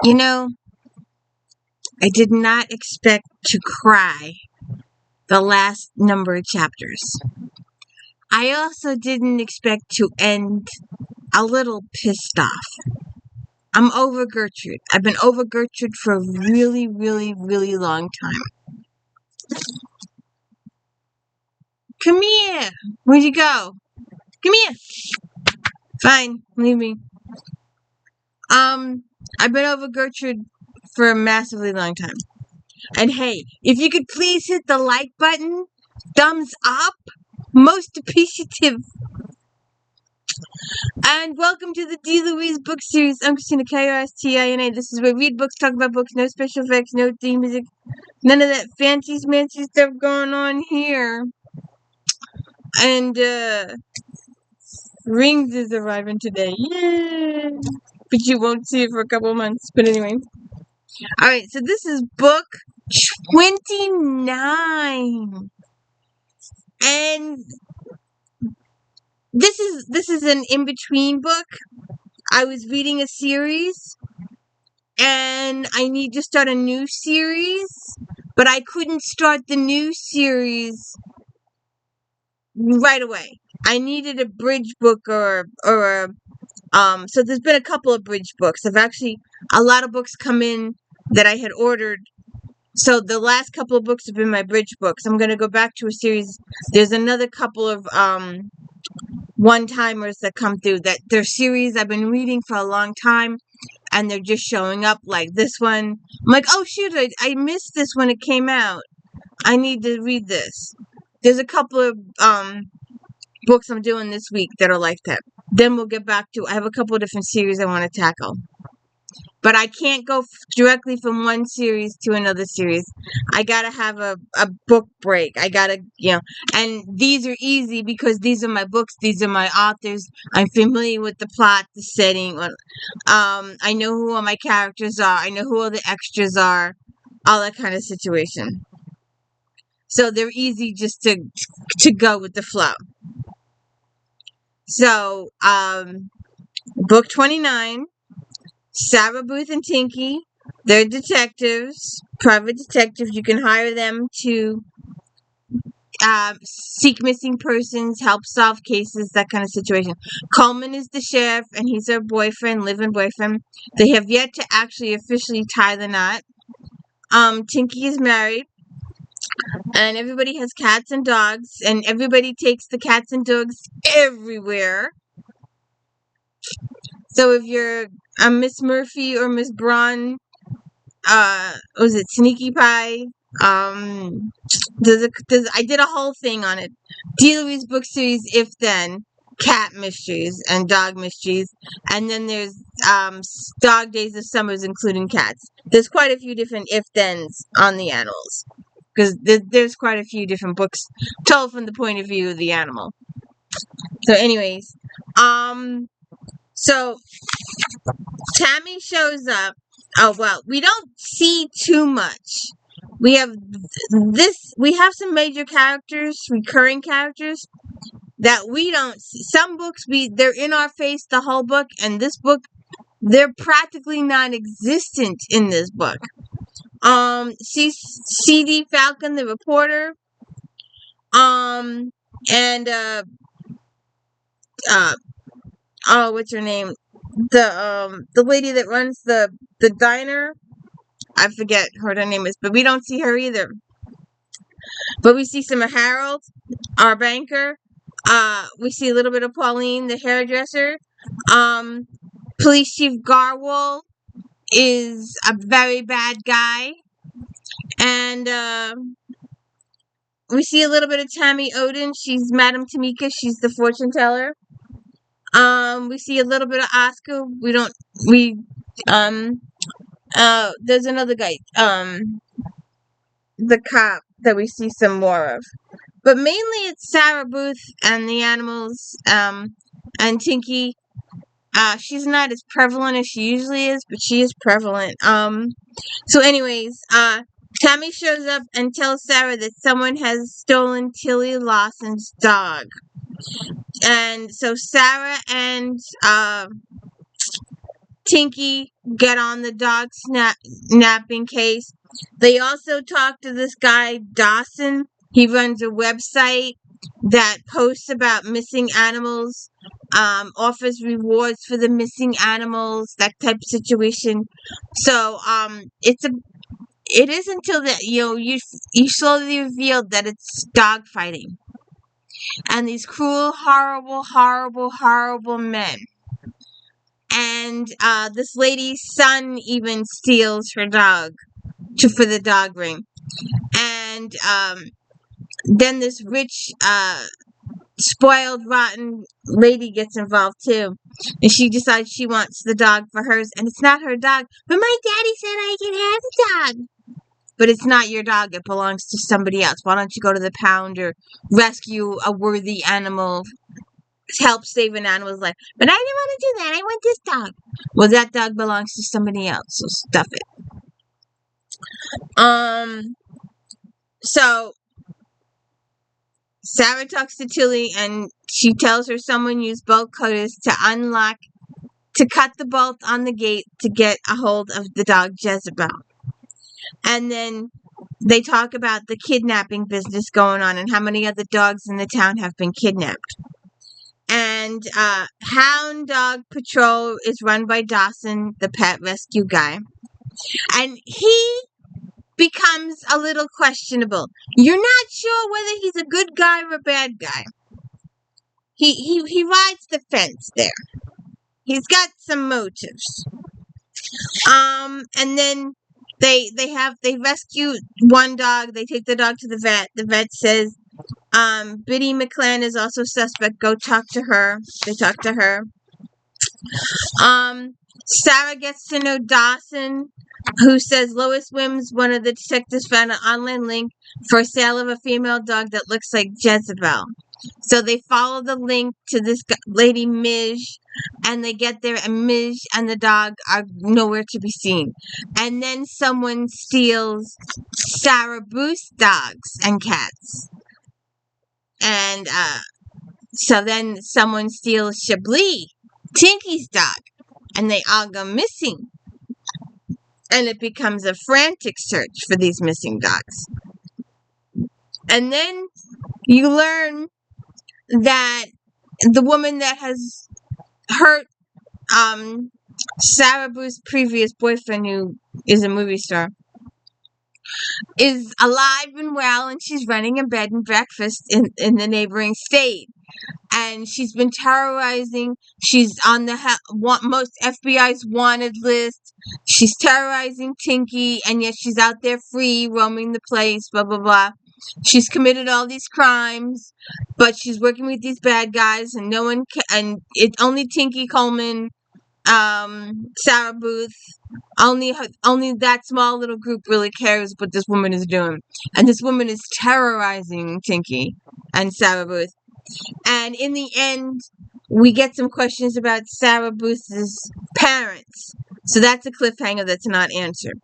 You know, I did not expect to cry the last number of chapters. I also didn't expect to end a little pissed off. I'm over Gertrude. I've been over Gertrude for a really, really, really long time. Come here. Where'd you go? Come here. Fine, leave me. I've been over Gertrude for a massively long time. And hey, if you could please hit the like button, thumbs up, most appreciative. And welcome to the D. Louise book series. I'm Christina, K-O-S-T-I-N-A. This is where we read books, talk about books, no special effects, no theme music, none of that fancy stuff going on here. And, Rings is arriving today. Yay! But you won't see it for a couple months. But anyway. Alright, so this is book 29. And this is an in-between book. I was reading a series, and I need to start a new series, but I couldn't start the new series right away. I needed a bridge book so there's been a couple of bridge books. A lot of books come in that I had ordered. So the last couple of books have been my bridge books. I'm going to go back to a series. There's another couple of one-timers that come through that they're series I've been reading for a long time, and they're just showing up, like this one. I'm like, oh shoot, I missed this when it came out. I need to read this. There's a couple of books I'm doing this week that are like that. Then we'll get back to, I have a couple of different series I want to tackle. But I can't go directly from one series to another series. I gotta have a book break. I gotta, and these are easy because these are my books. These are my authors. I'm familiar with the plot, the setting. I know who all my characters are. I know who all the extras are. All that kind of situation. So they're easy just to go with the flow. So, book 29. Sarah Booth and Tinky, they're detectives, private detectives. You can hire them to seek missing persons, help solve cases, that kind of situation. Coleman is the sheriff, and he's her boyfriend, live-in boyfriend. They have yet to actually officially tie the knot. Tinky is married, and everybody has cats and dogs, and everybody takes the cats and dogs everywhere. So if you're Miss Murphy or Miss Braun, was it Sneaky Pie? I did a whole thing on it. D. Louise book series, If Then, cat mysteries and dog mysteries, and then there's Dog Days of Summers, including cats. There's quite a few different if thens on the animals, because there's quite a few different books told from the point of view of the animal. So, anyways, so Tammy shows up. Oh, well, we don't see too much. We have some major characters, recurring characters, that we don't see. Some books, they're in our face the whole book, and this book, they're practically non-existent in this book. C.D. Falcon, the reporter, what's her name? The lady that runs the diner. I forget what her name is, but we don't see her either. But we see some of Harold, our banker. We see a little bit of Pauline, the hairdresser. Police Chief Garwal is a very bad guy. And we see a little bit of Tammy Odin. She's Madame Tamika. She's the fortune teller. We see a little bit of Oscar. There's another guy, the cop that we see some more of. But mainly it's Sarah Booth and the animals, and Tinky. She's not as prevalent as she usually is, but she is prevalent. So anyways, Tammy shows up and tells Sarah that someone has stolen Tilly Lawson's dog. And so Sarah and Tinky get on the dog napping case. They also talk to this guy, Dawson. He runs a website that posts about missing animals, offers rewards for the missing animals, that type of situation. So it is until that you slowly reveal that it's dog fighting, and these cruel, horrible men. And this lady's son even steals her dog for the dog ring. And then this rich, spoiled, rotten lady gets involved too. And she decides she wants the dog for hers. And it's not her dog. But my daddy said I can have the dog. But it's not your dog. It belongs to somebody else. Why don't you go to the pound or rescue a worthy animal? Help save an animal's life. But I didn't want to do that. I want this dog. Well, that dog belongs to somebody else. So stuff it. So Sarah talks to Tilly, and she tells her someone used bolt cutters to cut the bolt on the gate to get a hold of the dog Jezebel. And then they talk about the kidnapping business going on and how many other dogs in the town have been kidnapped. And Hound Dog Patrol is run by Dawson, the pet rescue guy. And he becomes a little questionable. You're not sure whether he's a good guy or a bad guy. He rides the fence there. He's got some motives. And then they rescue one dog. They take the dog to the vet. The vet says, Biddy McClan is also suspect. Go talk to her. They talk to her. Sarah gets to know Dawson, who says Lois Wims, one of the detectives, found an online link for sale of a female dog that looks like Jezebel. So they follow the link to this lady Mij, and they get there, and Mij and the dog are nowhere to be seen. And then someone steals Sarah Booth's dogs and cats. And so then someone steals Chablis, Tinky's dog, and they all go missing. And it becomes a frantic search for these missing dogs. And then you learn that the woman that has hurt Sarah Booth's previous boyfriend, who is a movie star, is alive and well, and she's running a bed and breakfast in the neighboring state. And she's been terrorizing. She's on the most FBI's wanted list. She's terrorizing Tinky, and yet she's out there free, roaming the place, blah, blah, blah. She's committed all these crimes, but she's working with these bad guys, and no one and it's only Tinky Coleman, Sarah Booth, only that small little group really cares what this woman is doing. And this woman is terrorizing Tinky and Sarah Booth. And in the end, we get some questions about Sarah Booth's parents. So that's a cliffhanger that's not answered.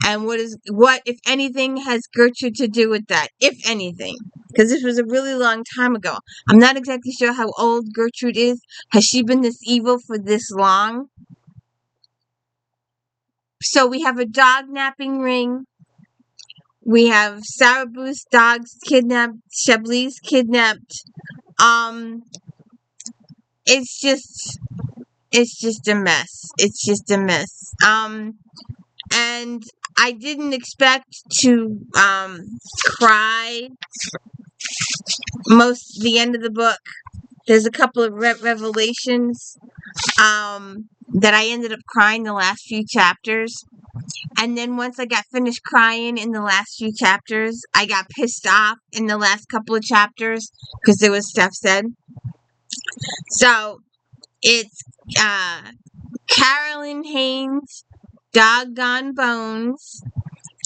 And what, if anything, has Gertrude to do with that? If anything. Because this was a really long time ago. I'm not exactly sure how old Gertrude is. Has she been this evil for this long? So we have a dog napping ring. We have Sarah Booth's dogs kidnapped. Chablis kidnapped. It's just a mess. It's just a mess. And I didn't expect to cry the end of the book. There's a couple of revelations that I ended up crying the last few chapters. And then once I got finished crying in the last few chapters, I got pissed off in the last couple of chapters because there was stuff said. So it's CAROLYN HAINES, Doggone Bones,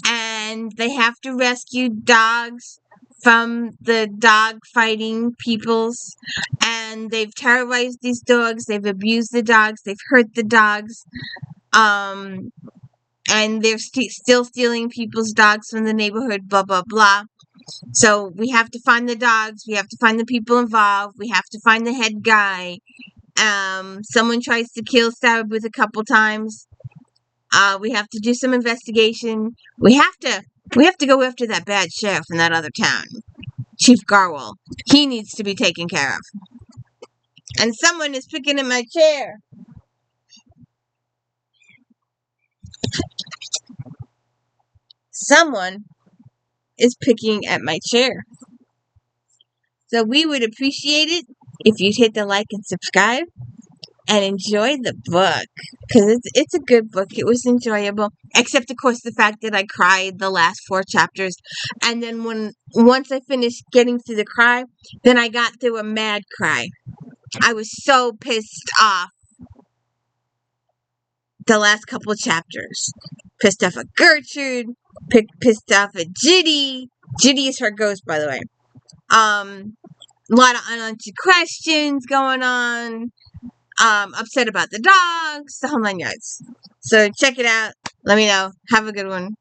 and they have to rescue dogs from the dog fighting peoples, and they've terrorized these dogs, they've abused the dogs, they've hurt the dogs, and they're still stealing people's dogs from the neighborhood, blah, blah, blah. So we have to find the dogs, we have to find the people involved, we have to find the head guy, Someone tries to kill Starbuth a couple times. We have to do some investigation. We have to go after that bad sheriff in that other town, Chief Garwell. He needs to be taken care of. And someone is picking at my chair. Someone is picking at my chair. So we would appreciate it if you'd hit the like and subscribe and enjoy the book, because it's a good book. It was enjoyable, except of course the fact that I cried the last 4 chapters, and then once I finished getting through the cry, then I got through a mad cry. I was so pissed off the last couple chapters. Pissed off at Gertrude, pissed off at Judy. Judy is her ghost, by the way. A lot of unanswered questions going on. Upset about the dogs, the whole 9 yards. So check it out. Let me know. Have a good one.